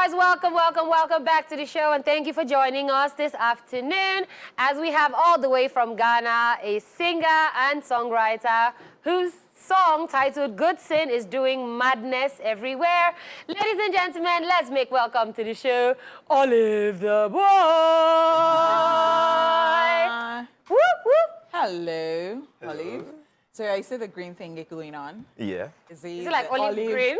guys, welcome back to the show, and thank you for joining us this afternoon as we have all the way from Ghana a singer and songwriter whose song titled Good Sin is doing madness everywhere. Ladies and gentlemen, let's make welcome to the show, Olive the Boy. Whoop, whoop. Hello, Olive. So I see the green thing going on. Yeah. Is it like olive green?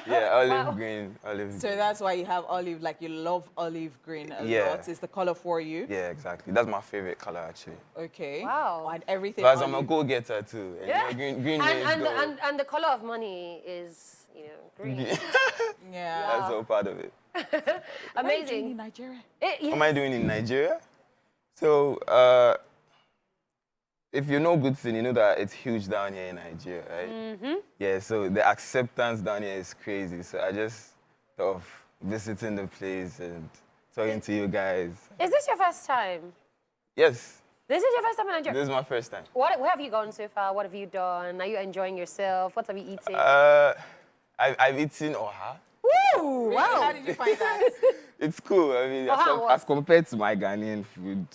Yeah, olive green, olive. So that's why you have olive, like you love olive green a lot. It's the color for you. Yeah, exactly. That's my favorite color, actually. Okay. Wow. And everything. Because I'm a go-getter too. And Yeah. green means and the color of money is, green. Yeah. That's all part of it. What are you doing Amazing. in Nigeria? Yes. What am I doing in Nigeria? So, if you know Good Sin, you know that it's huge down here in Nigeria, right? Mm-hmm. Yeah, so the acceptance down here is crazy. So I just thought of visiting the place and talking to you guys. Is this your first time? Yes, This is your first time in Nigeria? this is my first time. Where have you gone so far? What have you done? Are you enjoying yourself? What have you eaten? I've eaten oha. Woo! Really? Wow. How did you find that? It's cool. I mean, as compared to my Ghanaian food,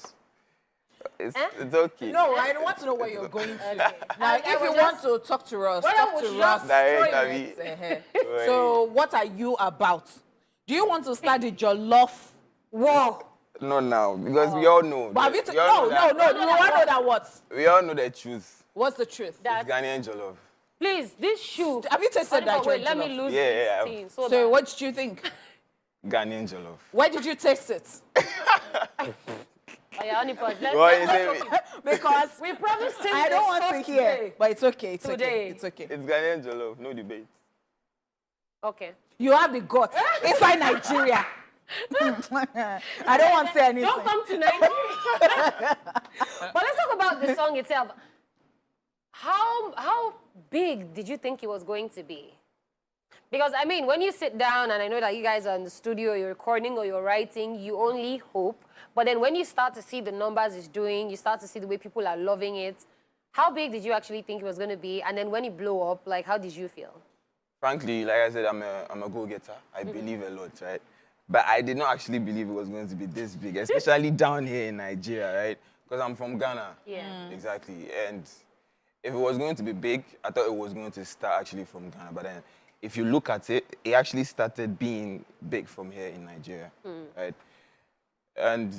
it's okay. No, I don't want to know where you're going to. Now, if you want to talk to us, Why talk don't to we us. just Direct, So, what are you about? Do you want to start the jollof? Whoa. No, now, because we all know. But have you we all no. know You want to know that what? We all know the truth. What's the truth? It's Ghanaian jollof. Please, this shoe. Have you tasted that? Wait, let me jollof? lose Yeah, this yeah, thing. So, what did you think? Ghanaian jollof. Where did you taste it? Oh, yeah, honey pot. What is it? Because We promised him I don't want to this hear, today. but it's okay. It's Today. okay. It's okay. It's Ghanaian jollof, no debate. Okay. You have the guts inside Nigeria. I don't want to say anything. Don't come to Nigeria. But let's talk about the song itself. How big did you think it was going to be? Because, I mean, when you sit down, and I know that you guys are in the studio, you're recording or you're writing, you only hope. But then when you start to see the numbers it's doing, you start to see the way people are loving it, how big did you actually think it was going to be? And then when it blew up, like, how did you feel? Frankly, like I said, I'm a go-getter. I believe a lot, right? But I did not actually believe it was going to be this big, especially down here in Nigeria, right? Because I'm from Ghana. Yeah. Exactly. And if it was going to be big, I thought it was going to start actually from Ghana. But then, if you look at it, it actually started being big from here in Nigeria, right? And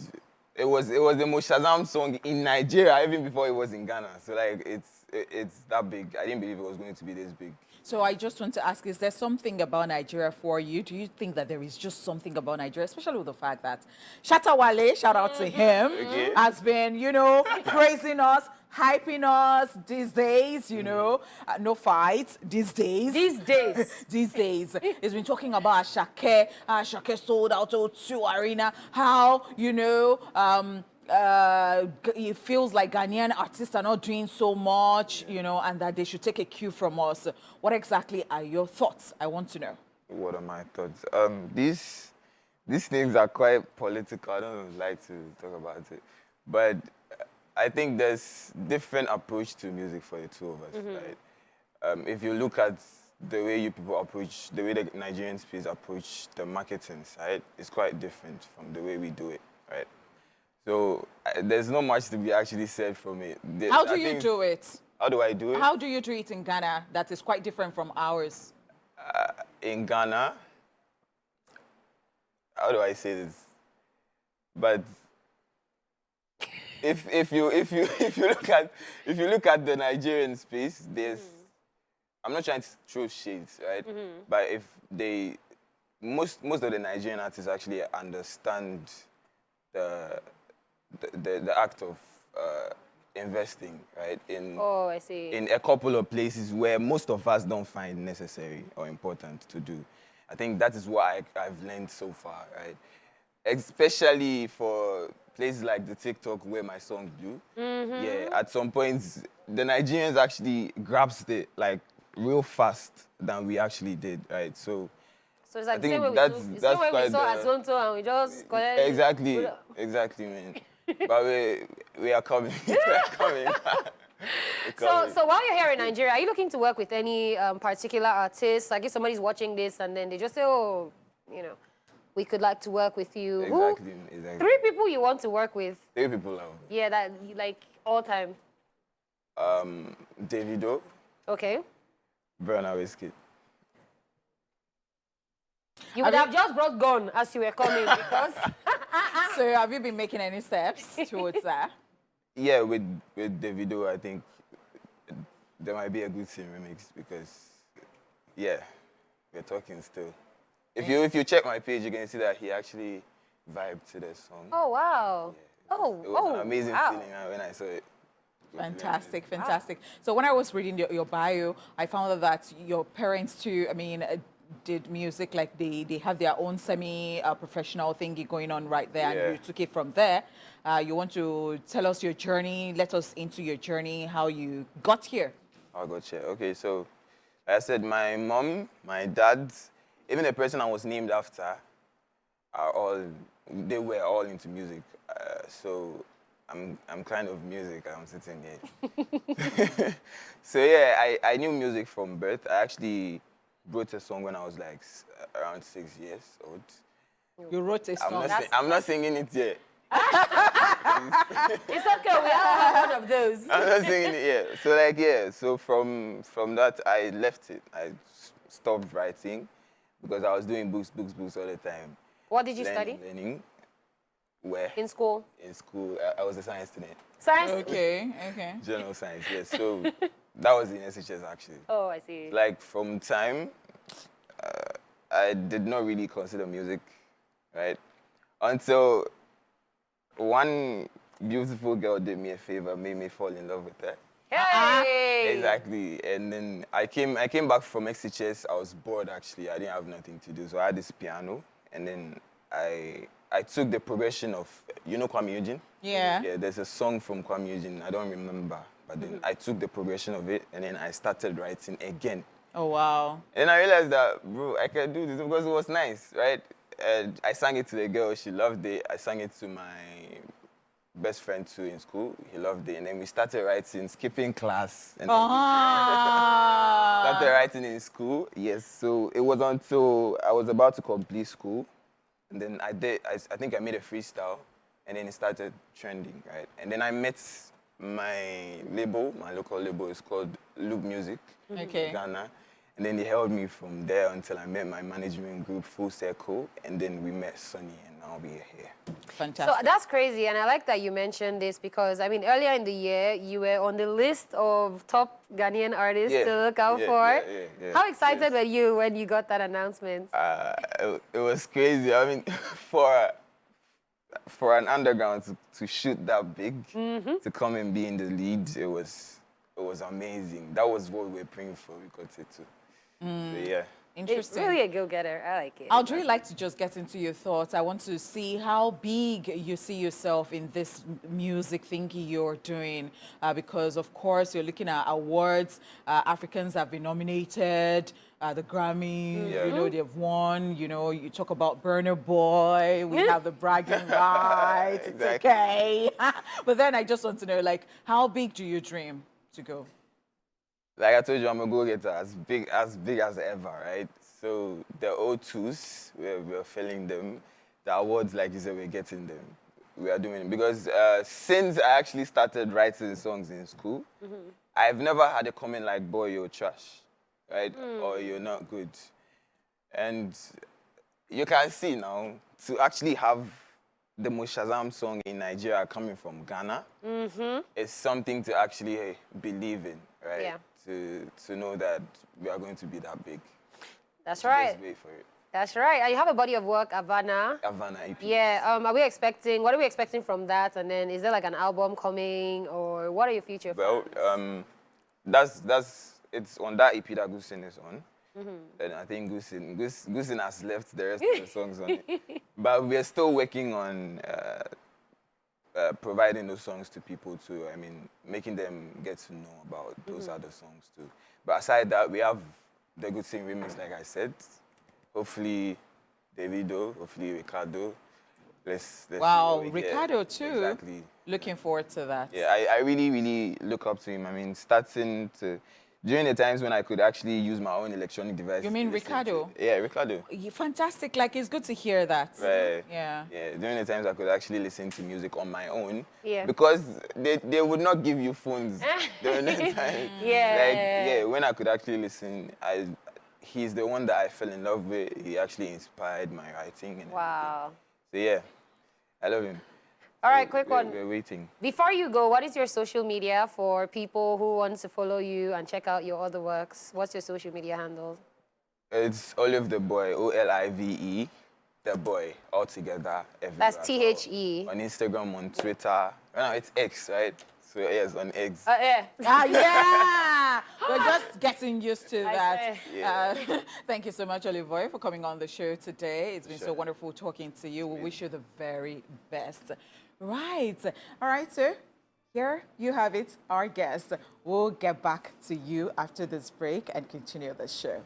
it was the most Shazam song in Nigeria even before it was in Ghana. So like it's that big. I didn't believe it was going to be this big. So I just want to ask, is there something about Nigeria for you? Do you think that there is just something about Nigeria, especially with the fact that Shatta Wale, shout out to him, has been, praising us, hyping us these days, no fights these days. These days. These days. He's been talking about Ashake. Ashake sold out O2 Arena. How, it feels like Ghanaian artists are not doing so much, and that they should take a cue from us. What exactly are your thoughts? I want to know. What are my thoughts? These things are quite political. I don't like to talk about it. But I think there's different approach to music for the two of us, right? If you look at the way you people approach, the way the Nigerian space approach the marketing side, it's quite different from the way we do it, right? So there's not much to be actually said from it. How do you do it? How do I do it? How do you do it in Ghana that is quite different from ours? In Ghana, how do I say this? But if you look at the Nigerian space, there's I'm not trying to throw shades, right? But if most of the Nigerian artists actually understand the act of investing, right? I see. In a couple of places where most of us don't find necessary or important to do. I think that is what I've learned so far, right? Especially for places like the TikTok where my songs do. Yeah, at some points, the Nigerians actually grasped it like real fast than we actually did, right? So it's like I the same think way we saw Azonto and we just collect. Exactly, man. But we are coming. We are coming. So while you're here in Nigeria, are you looking to work with any particular artists? Like if somebody's watching this and then they just say, oh, we could like to work with you. Exactly. Who, Exactly. 3 people you want to work with? 3 people now. Yeah, that like all time. Davido, Okay. Burna Whiskey. You would have just brought gun as you were coming because So have you been making any steps towards that? Yeah, with Davido, I think there might be a good scene remix because, yeah, we're talking still. If you check my page, you can see that he actually vibed to the song. oh wow. Yeah, it was an amazing wow. feeling when I saw it. Fantastic, fantastic. So when I was reading your bio, I found out that your parents too, I mean, did music, like they have their own semi-professional thingy going on right there, Yeah. and you took it from there. You want to tell us your journey, let us into your journey, how you got here. I got you. Okay, so like I said, my mom, my dad, even the person I was named after, they were all into music. So I'm kind of music. I'm sitting here. So yeah, I knew music from birth. I actually wrote a song when I was like around 6 years old. You wrote a song. I'm not singing it yet. It's okay, we all have one of those. I'm not singing it yet. So like yeah, so from that I left it. I stopped writing because I was doing books all the time. What did you study? Learning. Where? In school? In school, I was a science student. Science? Okay. General science, yes. So that was in SHS actually. Oh, I see. Like from time, I did not really consider music, right? Until one beautiful girl did me a favor, made me fall in love with her. Hey! Exactly. And then I came back from SHS. I was bored actually. I didn't have nothing to do, so I had this piano, and then I took the progression of, you know, Kwame Eugene? Yeah. Yeah, there's a song from Kwame Eugene, I don't remember, but then I took the progression of it, and then I started writing again. Oh, wow. And I realized that, bro, I can do this because it was nice, right? And I sang it to the girl, she loved it. I sang it to my best friend too in school, he loved it. And then we started writing, skipping class. And started writing in school, yes. So it was until I was about to complete school. And then I think I made a freestyle, and then it started trending, right? And then I met my label, my local label is called Loop Music, Okay. Ghana. And then they held me from there until I met my management group, Full Circle, and then we met Sonny, and now we're here. Fantastic. So that's crazy, and I like that you mentioned this because, I mean, earlier in the year, you were on the list of top Ghanaian artists to look out for. Yeah, How excited were you when you got that announcement? It was crazy. I mean, for an underground to shoot that big, to come and be in the lead, it was amazing. That was what we were praying for. We got it too. So, yeah. It's Interesting. really a go-getter. I like it. I'd really like to just get into your thoughts. I want to see how big you see yourself in this music thingy you're doing, because of course you're looking at awards. Africans have been nominated, the Grammy, you know, they've won. You know, you talk about Burner Boy, we have the bragging rights. It's Exactly. okay. But then I just want to know, like, how big do you dream to go? Like I told you, I'm a go-getter, as big as ever, right? So the O2s, we're filling them. The awards, like you said, we're getting them. We are doing it. Because since I actually started writing songs in school, I've never had a comment like, boy, you're trash, right? Or you're not good. And you can see now, to actually have the most Shazam song in Nigeria coming from Ghana, is something to actually believe in, right? Yeah. To know that we are going to be that big. That's right. Just wait for it. That's right. And you have a body of work, Havana. Havana EP. Yeah. What are we expecting from that? And then is there like an album coming, or what are your future Well, plans? it's on that EP that Gusin is on. And I think Gusin has left the rest of the songs on it. But we're still working on providing those songs to people too. I mean, making them get to know about those other songs too. But aside that, we have the Good Thing remix, like I said. Hopefully, Davido, hopefully Ricardo. Let's Wow, see what we get. Ricardo too. Exactly. Looking forward to that. Yeah, I really, really look up to him. I mean, starting to during the times when I could actually use my own electronic device. You mean to listen Ricardo? to- Yeah, Ricardo. Fantastic. Like, it's good to hear that. Right. Yeah. Yeah, during the times I could actually listen to music on my own. Yeah. Because they would not give you phones during that time. Yeah. Like, yeah, when I could actually listen, he's the one that I fell in love with. He actually inspired my writing. And Wow. everything. So, yeah, I love him. All right, quick one. We're waiting. Before you go, what is your social media for people who want to follow you and check out your other works? What's your social media handle? It's Olive the Boy, Olive, the Boy, all together. Everywhere. That's THE. On Instagram, on Twitter. No, it's X, right? So, yes, on X. Yeah. Yeah. We're just getting used to I that. say. Thank you so much, Olivoy, for coming on the show today. It's been so Sure. wonderful talking to you. We wish you the very best. Right. All right, sir. Here you have it, our guest. We'll get back to you after this break and continue the show.